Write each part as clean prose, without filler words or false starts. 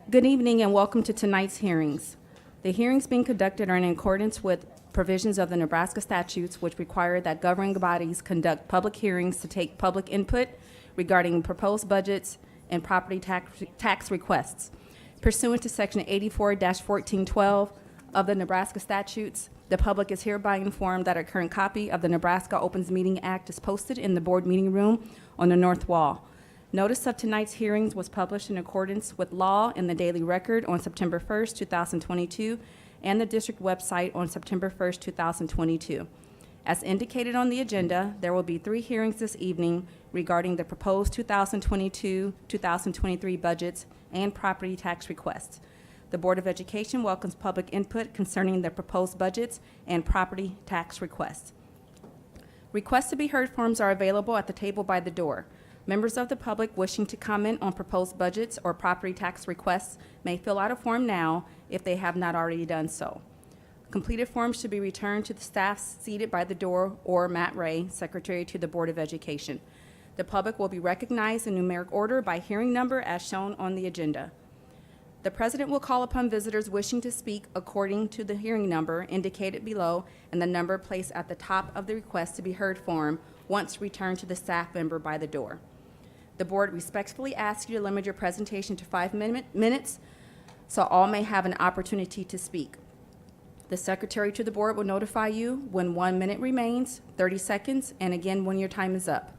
Good evening and welcome to tonight's hearings. The hearings being conducted are in accordance with provisions of the Nebraska statutes which require that governing bodies conduct public hearings to take public input regarding proposed budgets and property tax requests. Pursuant to Section 84-1412 of the Nebraska statutes, the public is hereby informed that a current copy of the Nebraska Opens Meeting Act is posted in the board meeting room on the north wall. Notice of tonight's hearings was published in accordance with law in the Daily Record on September 1st, 2022, and the district website on September 1st, 2022. As indicated on the agenda, there will be 3 hearings this evening regarding the proposed 2022-2023 budgets and property tax requests. The Board of Education welcomes public input concerning the proposed budgets and property tax requests. Requests to be heard forms are available at the table by the door. Members of the public wishing to comment on proposed budgets or property tax requests may fill out a form now if they have not already done so. Completed forms should be returned to the staff seated by the door or Matt Ray, Secretary to the Board of Education. The public will be recognized in numeric order by hearing number as shown on the agenda. The President will call upon visitors wishing to speak according to the hearing number indicated below and the number placed at the top of the request to be heard form once returned to the staff member by the door. The board respectfully asks you to limit your presentation to 5 minutes so all may have an opportunity to speak. The secretary to the board will notify you when 1 minute remains, 30 seconds, and again when your time is up.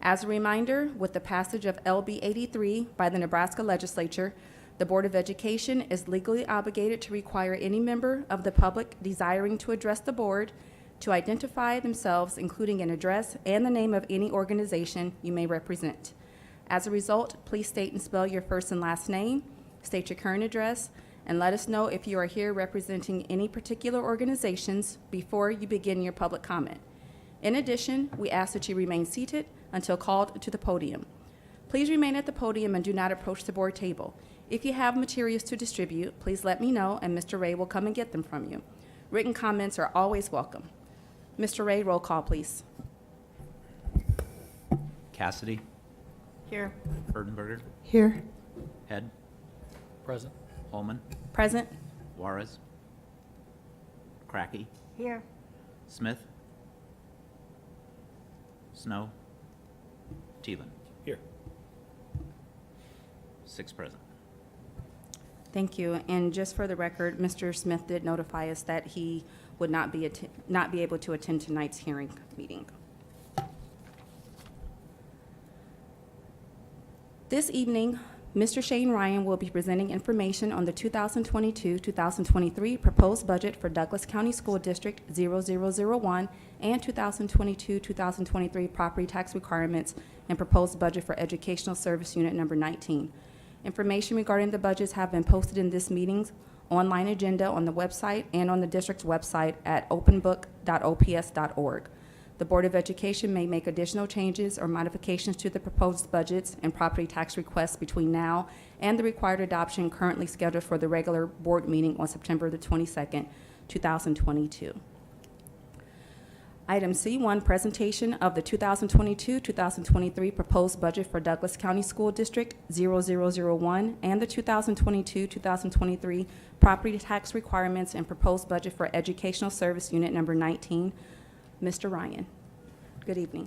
As a reminder, with the passage of LB 83 by the Nebraska legislature, the Board of Education is legally obligated to require any member of the public desiring to address the board to identify themselves, including an address and the name of any organization you may represent. As a result, please state and spell your first and last name, state your current address, and let us know if you are here representing any particular organizations before you begin your public comment. In addition, we ask that you remain seated until called to the podium. Please remain at the podium and do not approach the board table. If you have materials to distribute, please let me know and Mr. Ray will come and get them from you. Written comments are always welcome. Mr. Ray, roll call, please. Cassidy. Here. Erdenberger. Here. Head. Present. Holman. Present. Juarez. Cracky. Here. Smith. Snow. Thielen. Here. 6 present. Thank you. And just for the record, Mr. Smith did notify us that he would not be able to attend tonight's hearing meeting. This evening, Mr. Shane Ryan will be presenting information on the 2022-2023 proposed budget for Douglas County School District 0001 and 2022-2023 property tax requirements and proposed budget for Educational Service Unit number 19. Information regarding the budgets have been posted in this meeting's online agenda on the website and on the district's website at openbook.ops.org. The Board of Education may make additional changes or modifications to the proposed budgets and property tax requests between now and the required adoption currently scheduled for the regular board meeting on September the 22nd, 2022. Item C1, presentation of the 2022-2023 proposed budget for Douglas County School District 0001 and the 2022-2023 property tax requirements and proposed budget for Educational Service Unit number 19. Mr. Ryan, good evening.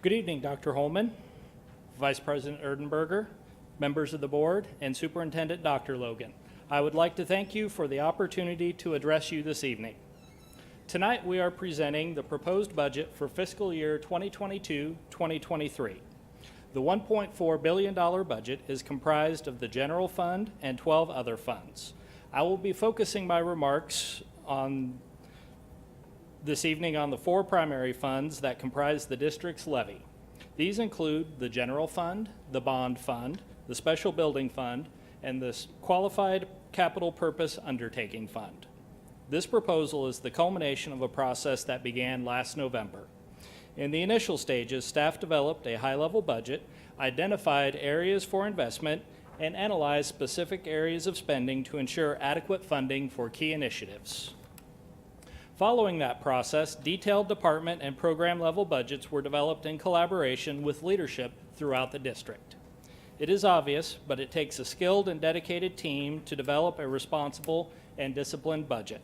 Good evening, Dr. Holman, Vice President Erdenberger, members of the board, and Superintendent Dr. Logan. I would like to thank you for the opportunity to address you this evening. Tonight we are presenting the proposed budget for fiscal year 2022-2023. The $1.4 billion budget is comprised of the general fund and 12 other funds. I will be focusing my remarks this evening on the 4 primary funds that comprise the district's levy. These include the general fund, the bond fund, the special building fund, and the qualified capital purpose undertaking fund. This proposal is the culmination of a process that began last November. In the initial stages, staff developed a high-level budget, identified areas for investment, and analyzed specific areas of spending to ensure adequate funding for key initiatives. Following that process, detailed department and program level budgets were developed in collaboration with leadership throughout the district. It is obvious, but it takes a skilled and dedicated team to develop a responsible and disciplined budget.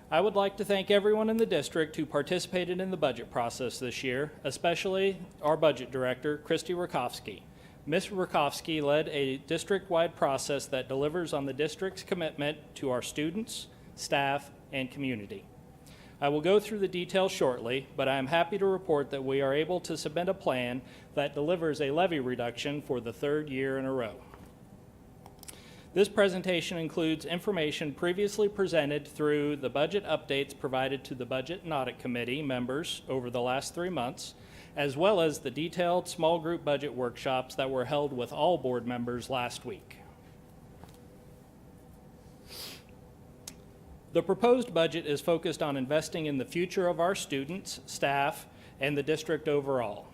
I would like to thank everyone in the district who participated in the budget process this year, especially our budget director, Christy Rakowski. Ms. Rakowski led a district-wide process that delivers on the district's commitment to our students, staff, and community. I will go through the details shortly, but I am happy to report that we are able to submit a plan that delivers a levy reduction for the third year in a row. This presentation includes information previously presented through the budget updates provided to the Budget and Audit Committee members over the last 3 months, as well as the detailed small group budget workshops that were held with all board members last week. The proposed budget is focused on investing in the future of our students, staff, and the district overall.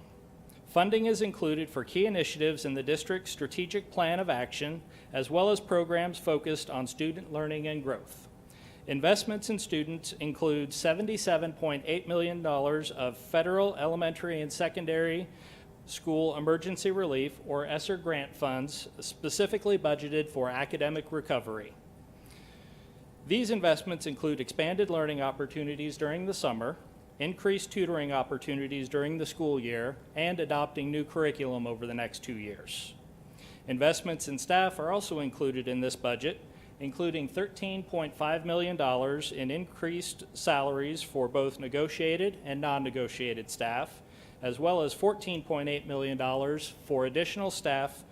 Funding is included for key initiatives in the district's strategic plan of action, as well as programs focused on student learning and growth. Investments in students include $77.8 million of federal elementary and secondary school emergency relief, or ESSER grant funds, specifically budgeted for academic recovery. These investments include expanded learning opportunities during the summer, increased tutoring opportunities during the school year, and adopting new curriculum over the next 2 years. Investments in staff are also included in this budget, including $13.5 million in increased salaries for both negotiated and non-negotiated staff, as well as $14.8 million for additional staff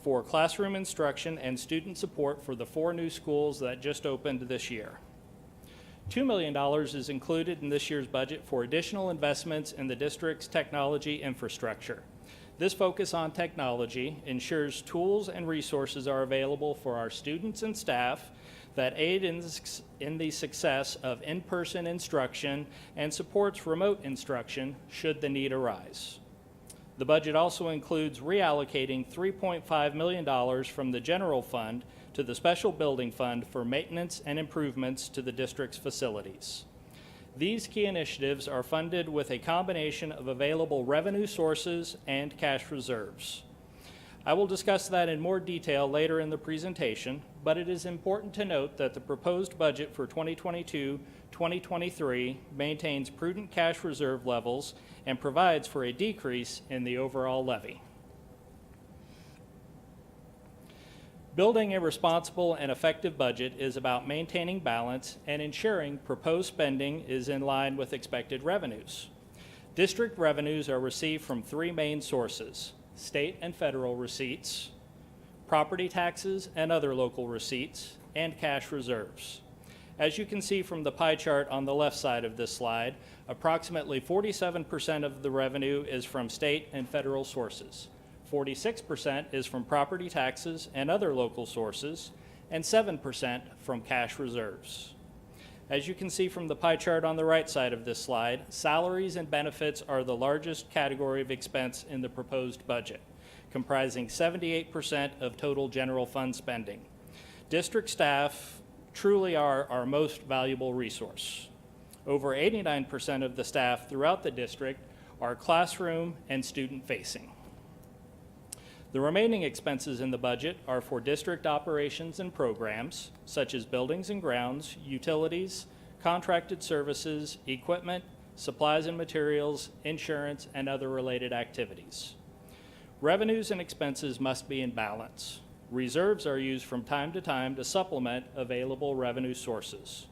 for classroom instruction and student support for the 4 new schools that just opened this year. $2 million is included in this year's budget for additional investments in the district's technology infrastructure. This focus on technology ensures tools and resources are available for our students and staff that aid in the success of in-person instruction and supports remote instruction should the need arise. The budget also includes reallocating $3.5 million from the general fund to the special building fund for maintenance and improvements to the district's facilities. These key initiatives are funded with a combination of available revenue sources and cash reserves. I will discuss that in more detail later in the presentation, but it is important to note that the proposed budget for 2022-2023 maintains prudent cash reserve levels and provides for a decrease in the overall levy. Building a responsible and effective budget is about maintaining balance and ensuring proposed spending is in line with expected revenues. District revenues are received from 3 main sources: state and federal receipts, property taxes and other local receipts, and cash reserves. As you can see from the pie chart on the left side of this slide, approximately 47% of the revenue is from state and federal sources. 46% is from property taxes and other local sources, and 7% from cash reserves. As you can see from the pie chart on the right side of this slide, salaries and benefits are the largest category of expense in the proposed budget, comprising 78% of total general fund spending. District staff truly are our most valuable resource. Over 89% of the staff throughout the district are classroom and student-facing. The remaining expenses in the budget are for district operations and programs, such as buildings and grounds, utilities, contracted services, equipment, supplies and materials, insurance, and other related activities. Revenues and expenses must be in balance. Reserves are used from time to time to supplement available revenue sources.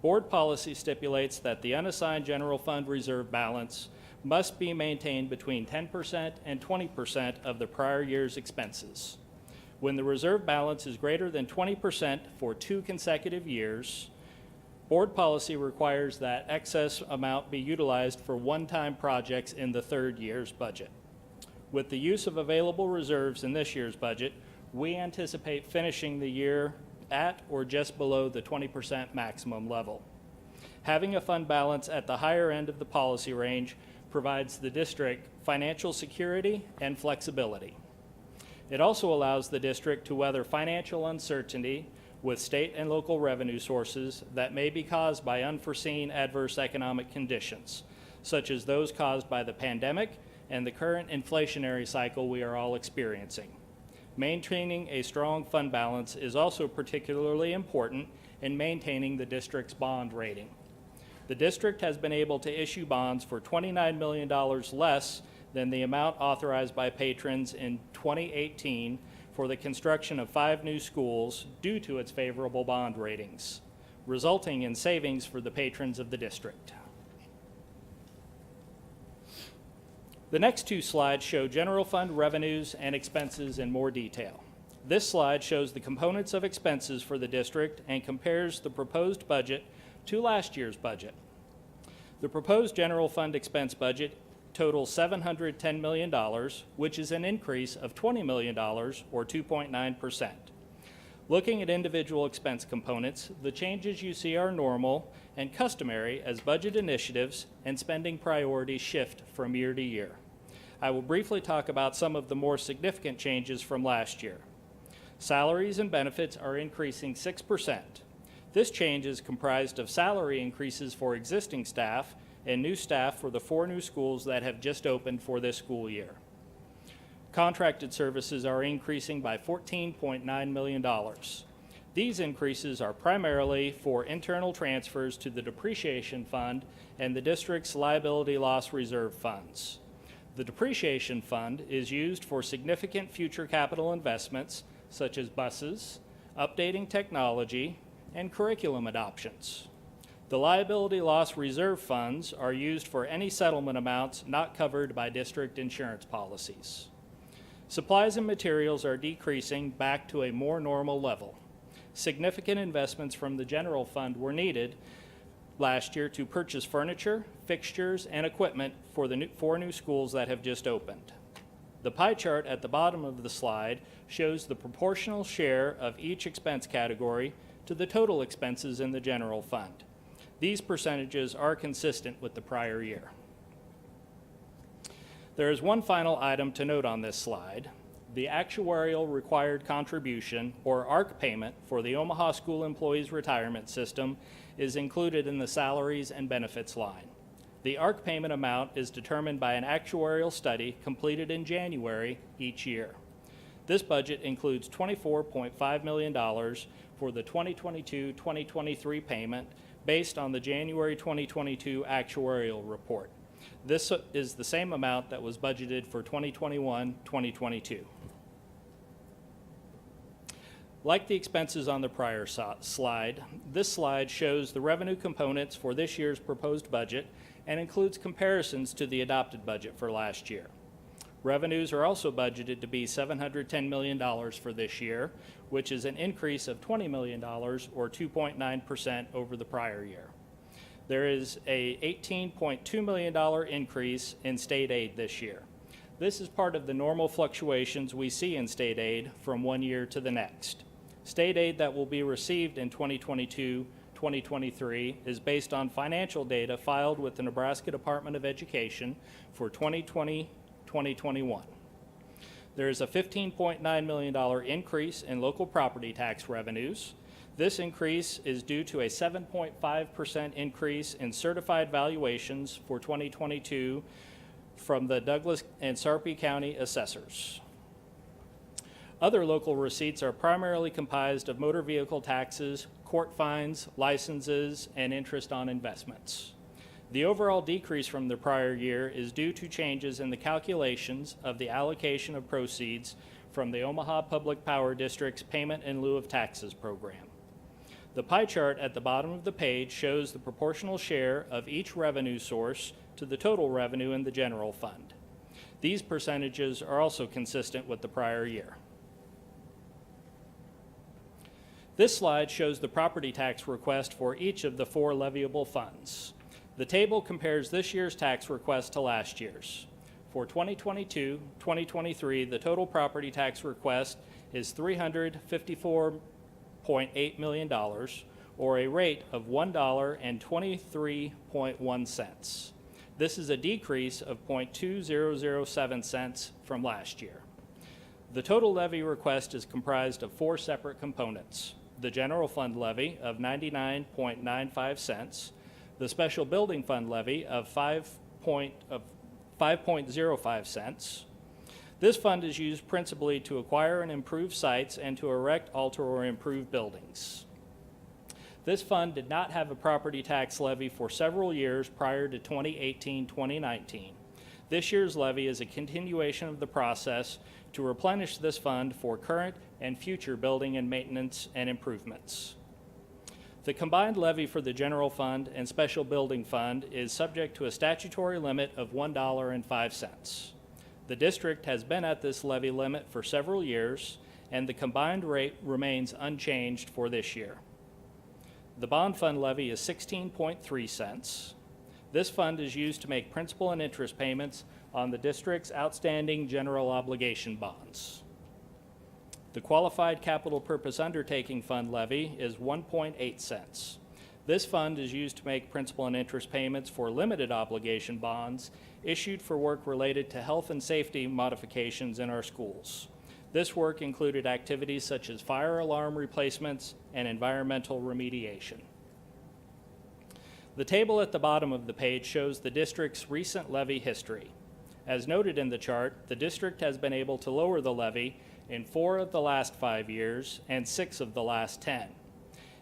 Board policy stipulates that the unassigned general fund reserve balance must be maintained between 10% and 20% of the prior year's expenses. When the reserve balance is greater than 20% for 2 consecutive years, board policy requires that excess amount be utilized for one-time projects in the third year's budget. With the use of available reserves in this year's budget, we anticipate finishing the year at or just below the 20% maximum level. Having a fund balance at the higher end of the policy range provides the district financial security and flexibility. It also allows the district to weather financial uncertainty with state and local revenue sources that may be caused by unforeseen adverse economic conditions, such as those caused by the pandemic and the current inflationary cycle we are all experiencing. Maintaining a strong fund balance is also particularly important in maintaining the district's bond rating. The district has been able to issue bonds for $29 million less than the amount authorized by patrons in 2018 for the construction of 5 new schools due to its favorable bond ratings, resulting in savings for the patrons of the district. The next 2 slides show general fund revenues and expenses in more detail. This slide shows the components of expenses for the district and compares the proposed budget to last year's budget. The proposed general fund expense budget totals $710 million, which is an increase of $20 million, or 2.9%. Looking at individual expense components, the changes you see are normal and customary as budget initiatives and spending priorities shift from year to year. I will briefly talk about some of the more significant changes from last year. Salaries and benefits are increasing 6%. This change is comprised of salary increases for existing staff and new staff for the 4 new schools that have just opened for this school year. Contracted services are increasing by $14.9 million. These increases are primarily for internal transfers to the depreciation fund and the district's liability loss reserve funds. The depreciation fund is used for significant future capital investments such as buses, updating technology, and curriculum adoptions. The liability loss reserve funds are used for any settlement amounts not covered by district insurance policies. Supplies and materials are decreasing back to a more normal level. Significant investments from the general fund were needed last year to purchase furniture, fixtures, and equipment for the 4 new schools that have just opened. The pie chart at the bottom of the slide shows the proportional share of each expense category to the total expenses in the general fund. These percentages are consistent with the prior year. There is one final item to note on this slide. The actuarial required contribution, or ARC payment, for the Omaha School Employees Retirement System is included in the salaries and benefits line. The ARC payment amount is determined by an actuarial study completed in January each year. This budget includes $24.5 million for the 2022-2023 payment based on the January 2022 actuarial report. This is the same amount that was budgeted for 2021-2022. Like the expenses on the prior slide, this slide shows the revenue components for this year's proposed budget and includes comparisons to the adopted budget for last year. Revenues are also budgeted to be $710 million for this year, which is an increase of $20 million, or 2.9% over the prior year. There is a $18.2 million increase in state aid this year. This is part of the normal fluctuations we see in state aid from one year to the next. State aid that will be received in 2022-2023 is based on financial data filed with the Nebraska Department of Education for 2020-2021. There is a $15.9 million increase in local property tax revenues. This increase is due to a 7.5% increase in certified valuations for 2022 from the Douglas and Sarpy County assessors. Other local receipts are primarily comprised of motor vehicle taxes, court fines, licenses, and interest on investments. The overall decrease from the prior year is due to changes in the calculations of the allocation of proceeds from the Omaha Public Power District's Payment in Lieu of Taxes program. The pie chart at the bottom of the page shows the proportional share of each revenue source to the total revenue in the general fund. These percentages are also consistent with the prior year. This slide shows the property tax request for each of the 4 leviable funds. The table compares this year's tax request to last year's. For 2022-2023, the total property tax request is $354.8 million, or a rate of $1.23.1. This is a decrease of 0.2007 cents from last year. The total levy request is comprised of 4 separate components. the general fund levy of 99.95 cents, the special building fund levy of 5.05 cents. This fund is used principally to acquire and improve sites and to erect, alter, or improve buildings. This fund did not have a property tax levy for several years prior to 2018-2019. This year's levy is a continuation of the process to replenish this fund for current and future building and maintenance and improvements. The combined levy for the general fund and special building fund is subject to a statutory limit of $1.05. The district has been at this levy limit for several years, and the combined rate remains unchanged for this year. The bond fund levy is 16.3 cents. This fund is used to make principal and interest payments on the district's outstanding general obligation bonds. The qualified capital purpose undertaking fund levy is 1.8 cents. This fund is used to make principal and interest payments for limited obligation bonds issued for work related to health and safety modifications in our schools. This work included activities such as fire alarm replacements and environmental remediation. The table at the bottom of the page shows the district's recent levy history. As noted in the chart, the district has been able to lower the levy in 4 of the last 5 years and 6 of the last 10.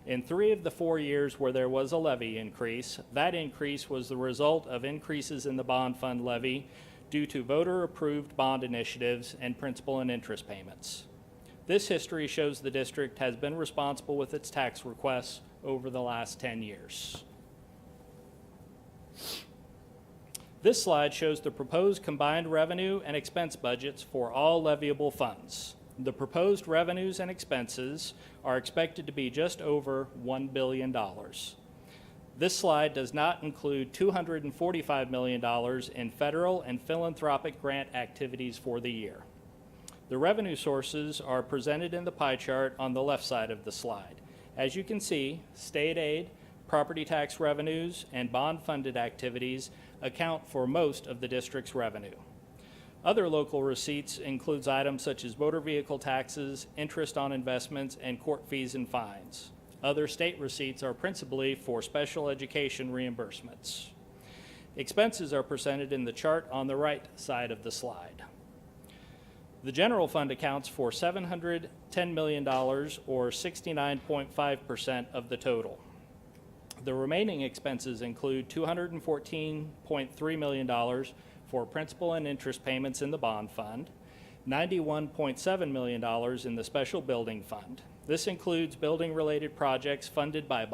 In 3 of the 4 years where there was a levy increase, that increase was the result of increases in the bond fund levy due to voter-approved bond initiatives and principal and interest payments. This history shows the district has been responsible with its tax requests over the last 10 years. This slide shows the proposed combined revenue and expense budgets for all leviable funds. The proposed revenues and expenses are expected to be just over $1 billion. This slide does not include $245 million in federal and philanthropic grant activities for the year. The revenue sources are presented in the pie chart on the left side of the slide. As you can see, state aid, property tax revenues, and bond-funded activities account for most of the district's revenue. Other local receipts includes items such as motor vehicle taxes, interest on investments, and court fees and fines. Other state receipts are principally for special education reimbursements. Expenses are presented in the chart on the right side of the slide. The general fund accounts for $710 million, or 69.5% of the total. The remaining expenses include $214.3 million for principal and interest payments in the bond fund, $91.7 million in the special building fund. This includes building-related projects funded by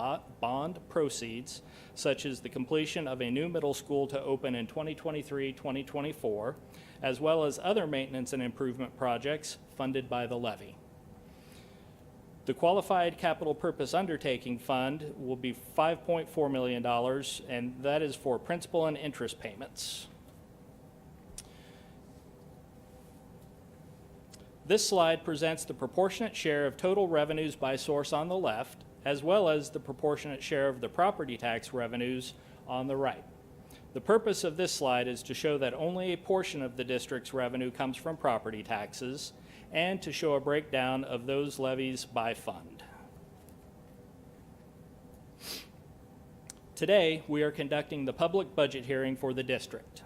bond proceeds, such as the completion of a new middle school to open in 2023-2024, as well as other maintenance and improvement projects funded by the levy. The qualified capital purpose undertaking fund will be $5.4 million, and that is for principal and interest payments. This slide presents the proportionate share of total revenues by source on the left, as well as the proportionate share of the property tax revenues on the right. The purpose of this slide is to show that only a portion of the district's revenue comes from property taxes, and to show a breakdown of those levies by fund. Today, we are conducting the public budget hearing for the district.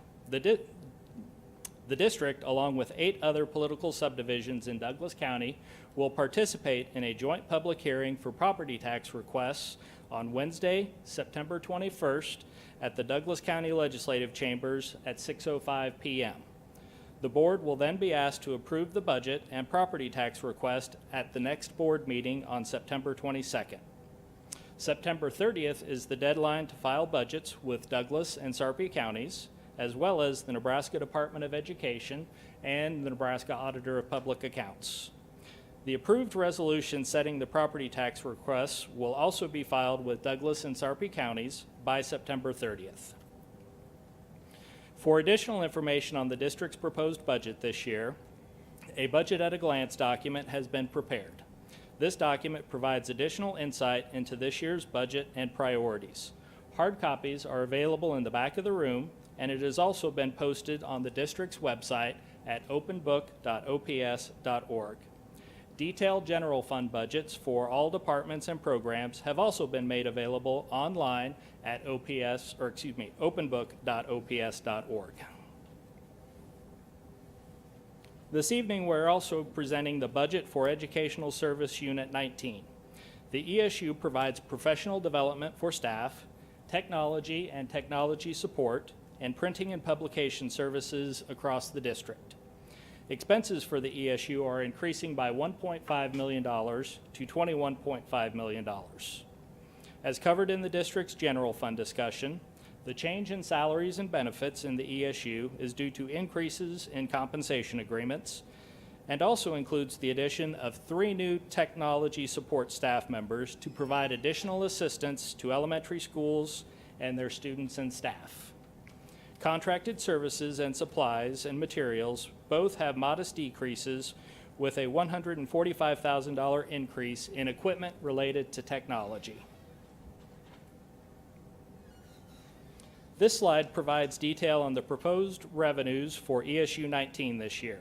The district, along with 8 other political subdivisions in Douglas County, will participate in a joint public hearing for property tax requests on Wednesday, September 21st at the Douglas County Legislative Chambers at 6:05 p.m. The board will then be asked to approve the budget and property tax request at the next board meeting on September 22nd. September 30th is the deadline to file budgets with Douglas and Sarpy counties, as well as the Nebraska Department of Education and the Nebraska Auditor of Public Accounts. The approved resolution setting the property tax requests will also be filed with Douglas and Sarpy counties by September 30th. For additional information on the district's proposed budget this year, a budget at a glance document has been prepared. This document provides additional insight into this year's budget and priorities. Hard copies are available in the back of the room, and it has also been posted on the district's website at openbook.ops.org. Detailed general fund budgets for all departments and programs have also been made available online at openbook.ops.org. This evening, we're also presenting the budget for Educational Service Unit 19. The ESU provides professional development for staff, technology and technology support, and printing and publication services across the district. Expenses for the ESU are increasing by $1.5 million to $21.5 million. As covered in the district's general fund discussion, the change in salaries and benefits in the ESU is due to increases in compensation agreements and also includes the addition of 3 new technology support staff members to provide additional assistance to elementary schools and their students and staff. Contracted services and supplies and materials both have modest decreases, with a $145,000 increase in equipment related to technology. This slide provides detail on the proposed revenues for ESU 19 this year.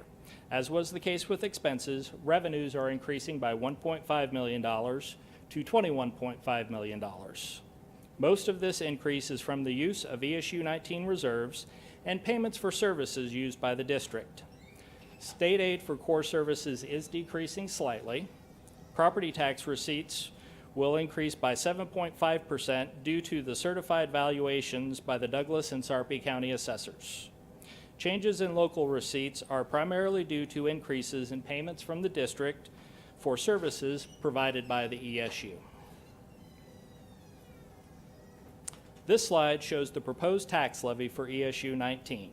As was the case with expenses, revenues are increasing by $1.5 million to $21.5 million. Most of this increase is from the use of ESU 19 reserves and payments for services used by the district. State aid for core services is decreasing slightly. Property tax receipts will increase by 7.5% due to the certified valuations by the Douglas and Sarpy County assessors. Changes in local receipts are primarily due to increases in payments from the district for services provided by the ESU. This slide shows the proposed tax levy for ESU 19.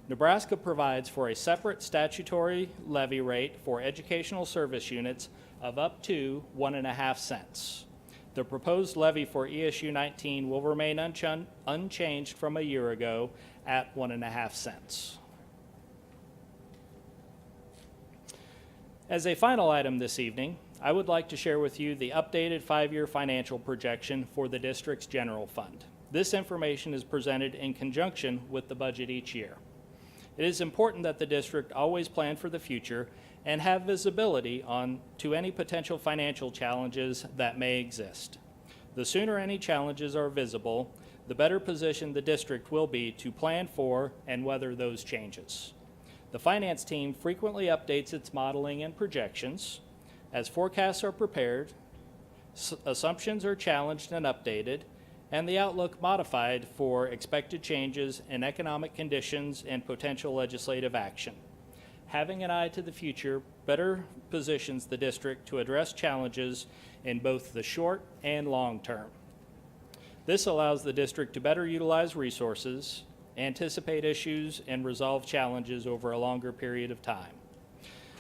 Nebraska provides for a separate statutory levy rate for educational service units of up to 1.5 cents. The proposed levy for ESU 19 will remain unchanged from a year ago at 1.5 cents. As a final item this evening, I would like to share with you the updated 5-year financial projection for the district's general fund. This information is presented in conjunction with the budget each year. It is important that the district always plan for the future and have visibility on to any potential financial challenges that may exist. The sooner any challenges are visible, the better positioned the district will be to plan for and weather those changes. The finance team frequently updates its modeling and projections. As forecasts are prepared, assumptions are challenged and updated, and the outlook modified for expected changes in economic conditions and potential legislative action. Having an eye to the future better positions the district to address challenges in both the short and long term. This allows the district to better utilize resources, anticipate issues, and resolve challenges over a longer period of time.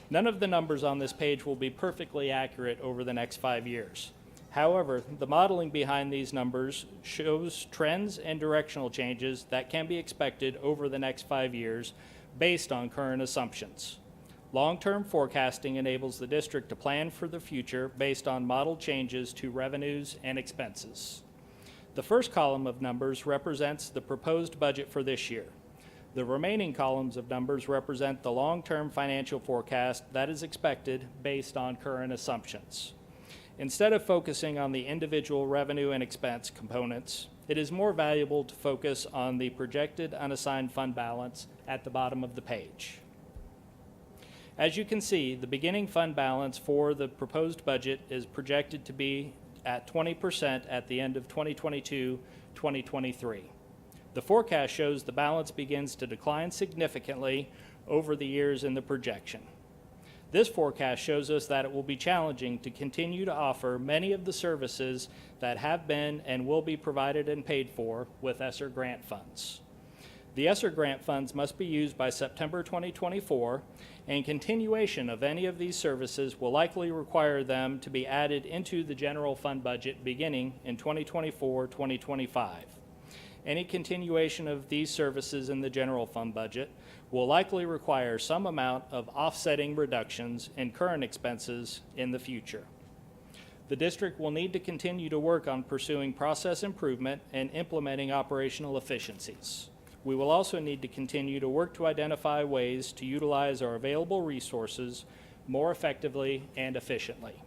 None of the numbers on this page will be perfectly accurate over the next 5 years. However, the modeling behind these numbers shows trends and directional changes that can be expected over the next 5 years based on current assumptions. Long-term forecasting enables the district to plan for the future based on model changes to revenues and expenses. The first column of numbers represents the proposed budget for this year. The remaining columns of numbers represent the long-term financial forecast that is expected based on current assumptions. Instead of focusing on the individual revenue and expense components, it is more valuable to focus on the projected unassigned fund balance at the bottom of the page. As you can see, the beginning fund balance for the proposed budget is projected to be at 20% at the end of 2022-2023. The forecast shows the balance begins to decline significantly over the years in the projection. This forecast shows us that it will be challenging to continue to offer many of the services that have been and will be provided and paid for with ESSER grant funds. The ESSER grant funds must be used by September 2024, and continuation of any of these services will likely require them to be added into the general fund budget beginning in 2024-2025. Any continuation of these services in the general fund budget will likely require some amount of offsetting reductions in current expenses in the future. The district will need to continue to work on pursuing process improvement and implementing operational efficiencies. We will also need to continue to work to identify ways to utilize our available resources more effectively and efficiently.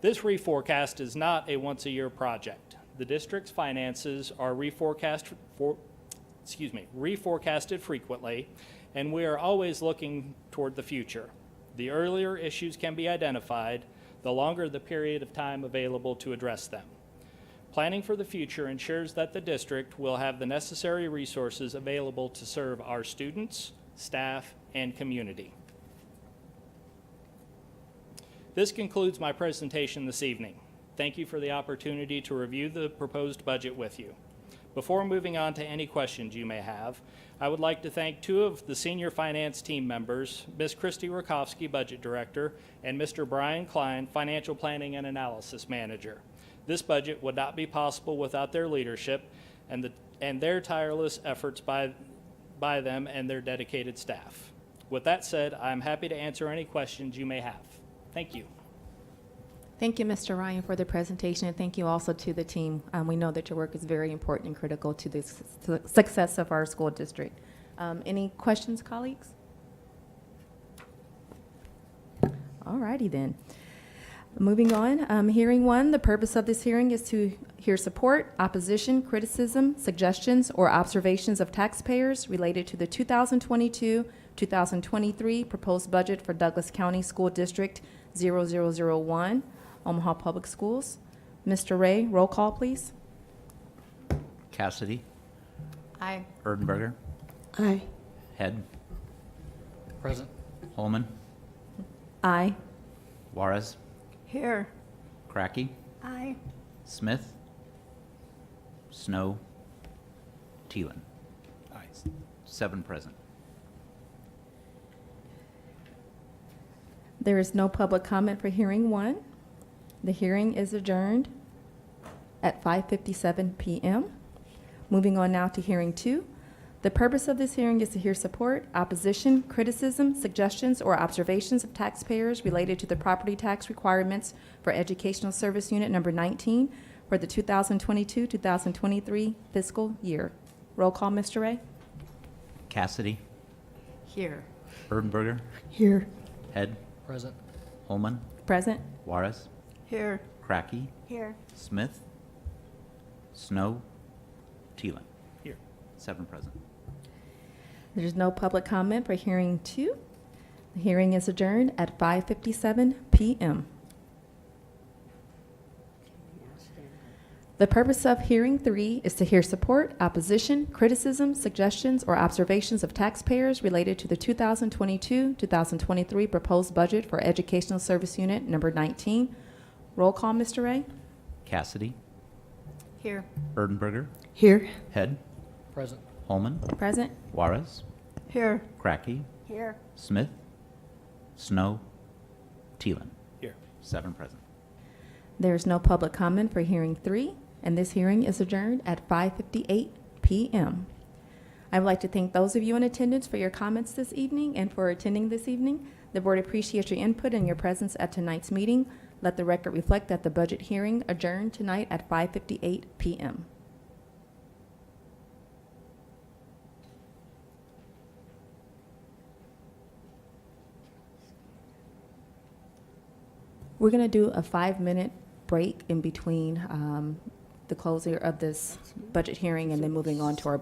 This reforecast is not a once-a-year project. The district's finances are reforecasted frequently, and we are always looking toward the future. The earlier issues can be identified, the longer the period of time available to address them. Planning for the future ensures that the district will have the necessary resources available to serve our students, staff, and community. This concludes my presentation this evening. Thank you for the opportunity to review the proposed budget with you. Before moving on to any questions you may have, I would like to thank two of the senior finance team members, Ms. Christy Rakowski, Budget Director, and Mr. Brian Klein, Financial Planning and Analysis Manager. This budget would not be possible without their leadership and their tireless efforts by them and their dedicated staff. With that said, I'm happy to answer any questions you may have. Thank you. Thank you, Mr. Ryan, for the presentation, and thank you also to the team. We know that your work is very important and critical to the success of our school district. Any questions, colleagues? All righty then. Moving on, hearing one, the purpose of this hearing is to hear support, opposition, criticism, suggestions, or observations of taxpayers related to the 2022-2023 proposed budget for Douglas County School District 0001, Omaha Public Schools. Mr. Ray, roll call, please. Cassidy. Aye. Erdenberger. Aye. Head. Present. Holman. Aye. Juarez. Here. Cracky. Aye. Smith. Snow. Teelan. Aye. 7 present. There is no public comment for hearing one. The hearing is adjourned at 5:57 p.m. Moving on now to hearing two. The purpose of this hearing is to hear support, opposition, criticism, suggestions, or observations of taxpayers related to the property tax requirements for Educational Service Unit Number 19 for the 2022-2023 fiscal year. Roll call, Mr. Ray. Cassidy. Here. Erdenberger. Here. Head. Present. Holman. Present. Juarez. Here. Cracky. Here. Smith. Snow. Teelan. Here. 7 present. There's no public comment for hearing two. The hearing is adjourned at 5:57 p.m. The purpose of hearing three is to hear support, opposition, criticism, suggestions, or observations of taxpayers related to the 2022-2023 proposed budget for Educational Service Unit Number 19. Roll call, Mr. Ray. Cassidy. Here. Erdenberger. Here. Head. Present. Holman. Present. Juarez. Here. Cracky. Here. Smith. Snow. Teelan. Here. 7 present. There is no public comment for hearing three, and this hearing is adjourned at 5:58 p.m. I would like to thank those of you in attendance for your comments this evening and for attending this evening. The board appreciates your input and your presence at tonight's meeting. Let the record reflect that the budget hearing adjourned tonight at 5:58 p.m. We're going to do a 5-minute break in between the closing of this budget hearing and then moving on to our